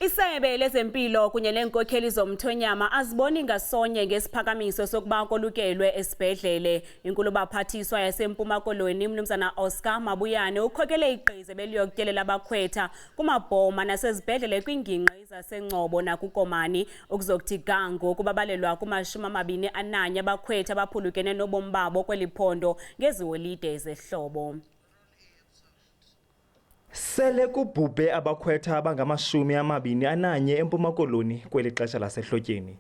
Isebe lezempilo kunye neenkokheli zomthonyama aziboni ngasonye ngesiphakamiso sokuba kolukelwe esibhedlele. Inkulu-baphathiswa yaseMpuma Koloni umnumzana Oscar Mabuyane ukhokele igqiza ebeliyokutyelela abakhwetha kumabhoma nasezibhedlele kwiingingqi zaseNgcobo nakuKomani. Ukuzokuthi gango kubabalelwa kumashum'amabini abakhwetha abaphulukene nobomi babo kweli phondo ngeziholide zehlobo. Sele kubhubhe abakhwetha abangama-21 eMpuma Koloni kweli xesha lasehlotyeni.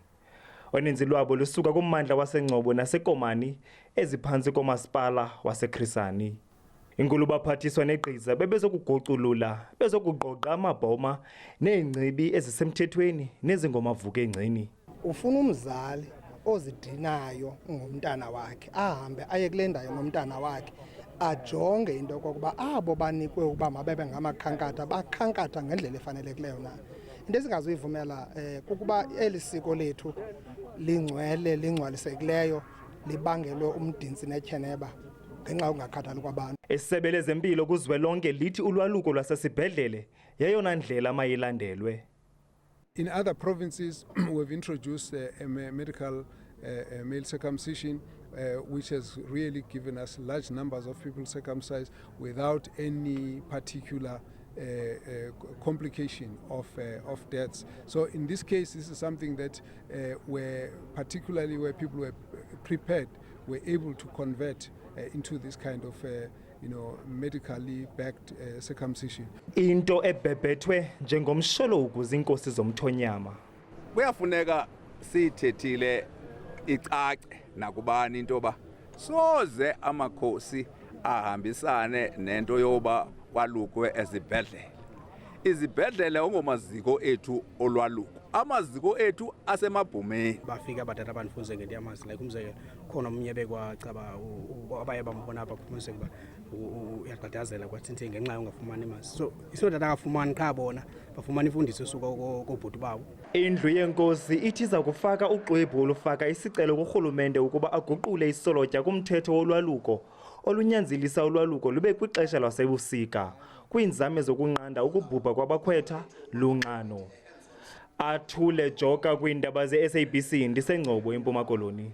Uninzi lwabo lusuka kummandla waseNgcobo naseKomani eziphantsi komasipala waseKrisani. Inkulu-baphathiswa negqiza bebezokuguculula bezokuqoqa amabhoma neengcibi ezisemthethweni nezingomavuk engcini. Ufuna umzali ozidinayo ngomntana wakhe ahambe aye kule ndawo nomntana wakhe ajonge into yokokuba abo banikwe ukuba mabebe ngamakhankatha bakhankatha ngendlela efanelekileyo na. Into esingazuyivumela kukuba eli siko lethu lingcwele lingcwalisekileyo libangelwe umdintsi netyeneba ngenxa yokungakhathali kwabantu. Isebe lezempilo kuzwelonke lithi ulwaluko lwasesibhedlele yeyona ndlela mayilandelwe. In other provinces, we've introduced a medical male circumcision, which has really given us large numbers of people circumcised without any particular complication of deaths. So in this case, this is something that particularly where people were prepared, were able to convert into this kind of medically backed circumcision. Into ebhebhethwe njengomsholo ukuze inkosi zomthonyama. Kuyafuneka sithethile icace nakubani into ba soze amakhosi ahambisane nento yoba kwalukwe ezibhedlele. Izibhedlele ongomaziko ethu olwaluko. Amaziko ethu asemabhomeni. Bafika abadala abandifunze ngento yamazi like umzekelo khona umnye bekwacaba abaye bambona apha kufumanise kuba uyaqadazela kwathi ngenxa yongafumani imali. So isodala angafumani qha bona bafumana imfundiso esuka koobhuti babo. Indlu yenkosi ithi iza kufaka uxwebhu olufaka isicelo kurhulumente ukuba aguqule isolotya kumthetho wolwaluko olunyanzelisa ulwaluko lube kwixesha lwasebusika kwiinzame zokunqanda ukubhubha kwabakhwetha lunxano. Athule joka kwiindaba ze-SABC ndiseNgcobo eMpuma Koloni.